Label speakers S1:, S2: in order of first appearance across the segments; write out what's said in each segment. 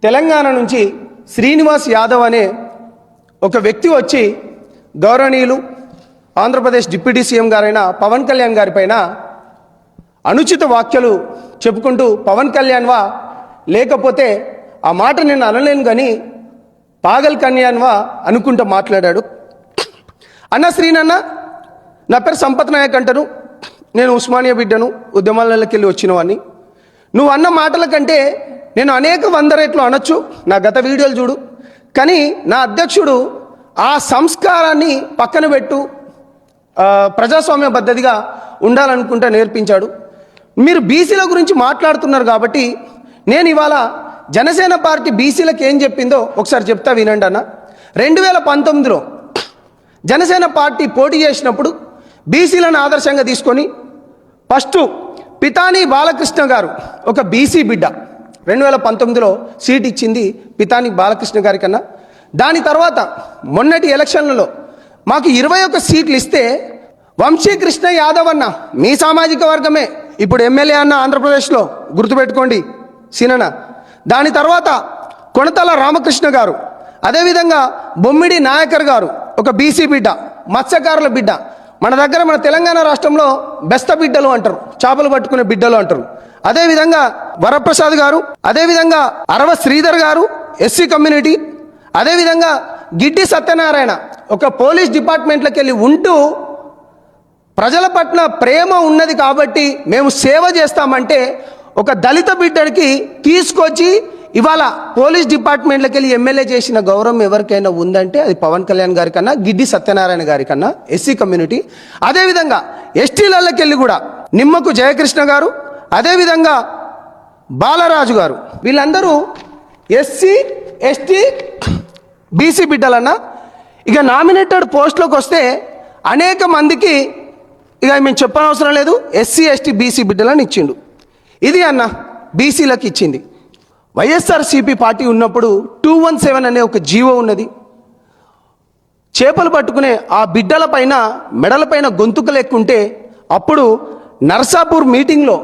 S1: తెలంగాణ నుంచి శ్రీనివాస్ యాదవ్ అనే ఒక వ్యక్తి వచ్చి గౌరవనీయులు ఆంధ్రప్రదేశ్ డిప్యూటీ సీఎం గారైన పవన్ కళ్యాణ్ గారి పైన అనుచిత వ్యాఖ్యలు చెప్పుకుంటూ పవన్ కళ్యాణ్వా లేకపోతే ఆ మాట నేను అనలేను కానీ పాగల్ కళ్యాణ్వా అనుకుంటూ మాట్లాడాడు. అన్న శ్రీనన్న, నా పేరు సంపత్ నాయక్ అంటారు, నేను ఉస్మానియా బిడ్డను, ఉద్యమాలకి వెళ్ళి వచ్చినవాడిని. నువ్వు అన్న మాటల కంటే నేను అనేక 100 రెట్లు అనొచ్చు, నా గత వీడియోలు చూడు. కానీ నా అధ్యక్షుడు ఆ సంస్కారాన్ని పక్కన పెట్టు, ప్రజాస్వామ్య పద్ధతిగా ఉండాలనుకుంటా నేర్పించాడు. మీరు బీసీల గురించి మాట్లాడుతున్నారు కాబట్టి నేను ఇవాళ జనసేన పార్టీ బీసీలకు ఏం చెప్పిందో ఒకసారి చెప్తా వినండి అన్న. 2019లో జనసేన పార్టీ పోటీ చేసినప్పుడు బీసీలను ఆదర్శంగా తీసుకొని ఫస్ట్ పితాని బాలకృష్ణ గారు ఒక బీసీ బిడ్డ 2019లో సీట్ ఇచ్చింది పితాని బాలకృష్ణ గారి కన్నా. దాని తర్వాత మొన్నటి ఎలక్షన్లలో మాకు 21 సీట్లు ఇస్తే వంశీకృష్ణ యాదవ్ అన్న, మీ సామాజిక వర్గమే, ఇప్పుడు ఎమ్మెల్యే అన్న ఆంధ్రప్రదేశ్లో, గుర్తుపెట్టుకోండి సీనన్న. దాని తర్వాత కొణతల రామకృష్ణ గారు, అదేవిధంగా బొమ్మిడి నాయకర్ గారు ఒక బీసీ బిడ్డ, మత్స్యకారుల బిడ్డ. మన దగ్గర మన తెలంగాణ రాష్ట్రంలో బెస్త బిడ్డలు అంటారు, చేపలు పట్టుకునే బిడ్డలు అంటారు. అదేవిధంగా వరప్రసాద్ గారు, అదేవిధంగా అరవ శ్రీధర్ గారు ఎస్సీ కమ్యూనిటీ, అదేవిధంగా గిడ్డి సత్యనారాయణ ఒక పోలీస్ డిపార్ట్మెంట్లోకి వెళ్ళి ఉంటూ ప్రజల పట్ల ప్రేమ ఉన్నది కాబట్టి మేము సేవ చేస్తామంటే ఒక దళిత బిడ్డడికి తీసుకొచ్చి ఇవాళ పోలీస్ డిపార్ట్మెంట్లోకి వెళ్ళి ఎమ్మెల్యే చేసిన గౌరవం ఎవరికైనా ఉందంటే అది పవన్ కళ్యాణ్ గారి కన్నా, గిడ్డి సత్యనారాయణ గారి కన్నా, ఎస్సీ కమ్యూనిటీ. అదేవిధంగా ఎస్టీలకి వెళ్ళి కూడా నిమ్మకు జయకృష్ణ గారు, అదేవిధంగా బాలరాజు గారు, వీళ్ళందరూ ఎస్సీ ఎస్టీ బీసీ బిడ్డలన్నా. ఇక నామినేటెడ్ పోస్టులోకి వస్తే అనేక మందికి ఇక మేము చెప్పనవసరం లేదు, ఎస్సీ ఎస్టీ బీసీ బిడ్డలని ఇచ్చిండు. ఇది అన్న బీసీలకు ఇచ్చింది. వైఎస్ఆర్సీపీ పార్టీ ఉన్నప్పుడు 217 అనే ఒక జీవో ఉన్నది. చేపలు పట్టుకునే ఆ బిడ్డల పైన మెడలపైన గొంతుకలు ఎక్కుంటే అప్పుడు నర్సాపూర్ మీటింగ్లో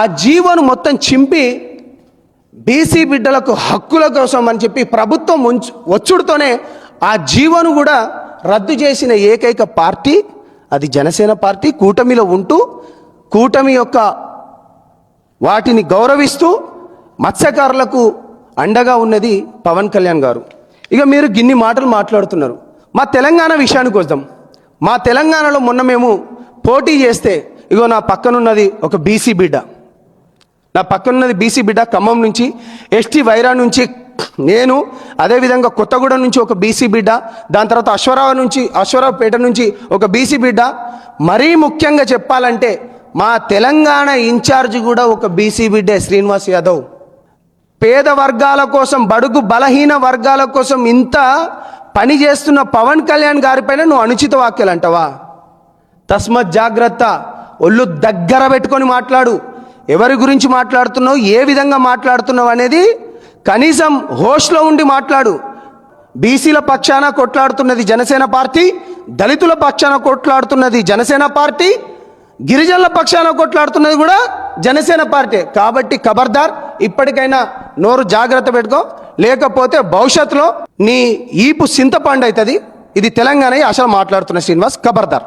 S1: ఆ జీవోను మొత్తం చింపి బీసీ బిడ్డలకు హక్కుల కోసం అని చెప్పి ప్రభుత్వం వచ్చుడుతోనే ఆ జీవోను కూడా రద్దు చేసిన ఏకైక పార్టీ అది జనసేన పార్టీ. కూటమిలో ఉంటూ కూటమి యొక్క వాటిని గౌరవిస్తూ మత్స్యకారులకు అండగా ఉన్నది పవన్ కళ్యాణ్ గారు. ఇక మీరు గిన్ని మాటలు మాట్లాడుతున్నారు. మా తెలంగాణ విషయానికి వద్దాం. మా తెలంగాణలో మొన్న మేము పోటీ చేస్తే ఇగో నా పక్కనున్నది ఒక బీసీ బిడ్డ, నా పక్కనున్నది బీసీ బిడ్డ ఖమ్మం నుంచి, ఎస్టీ వైరా నుంచి నేను, అదేవిధంగా కొత్తగూడెం నుంచి ఒక బీసీ బిడ్డ, దాని తర్వాత అశ్వరావుపేట నుంచి ఒక బీసీ బిడ్డ. మరీ ముఖ్యంగా చెప్పాలంటే మా తెలంగాణ ఇన్ఛార్జ్ కూడా ఒక బీసీ బిడ్డే, శ్రీనివాస్ యాదవ్. పేద వర్గాల కోసం, బడుగు బలహీన వర్గాల కోసం ఇంత పని చేస్తున్న పవన్ కళ్యాణ్ గారిపైన నువ్వు అనుచిత వ్యాఖ్యలు అంటావా? తస్మత్ జాగ్రత్త, ఒళ్ళు దగ్గర పెట్టుకొని మాట్లాడు. ఎవరి గురించి మాట్లాడుతున్నావు, ఏ విధంగా మాట్లాడుతున్నావు అనేది కనీసం హోస్ట్లో ఉండి మాట్లాడు. బీసీల పక్షాన కొట్లాడుతున్నది జనసేన పార్టీ, దళితుల పక్షాన కొట్లాడుతున్నది జనసేన పార్టీ, గిరిజనుల పక్షాన కొట్లాడుతున్నది కూడా జనసేన పార్టీ. కాబట్టి ఖబర్దార్, ఇప్పటికైనా నోరు జాగ్రత్త పెట్టుకో, లేకపోతే భవిష్యత్తులో నీ ఈపు సింతపండు అవుతుంది. ఇది తెలంగాణ అసలు మాట్లాడుతున్న శ్రీనివాస్, ఖబర్దార్.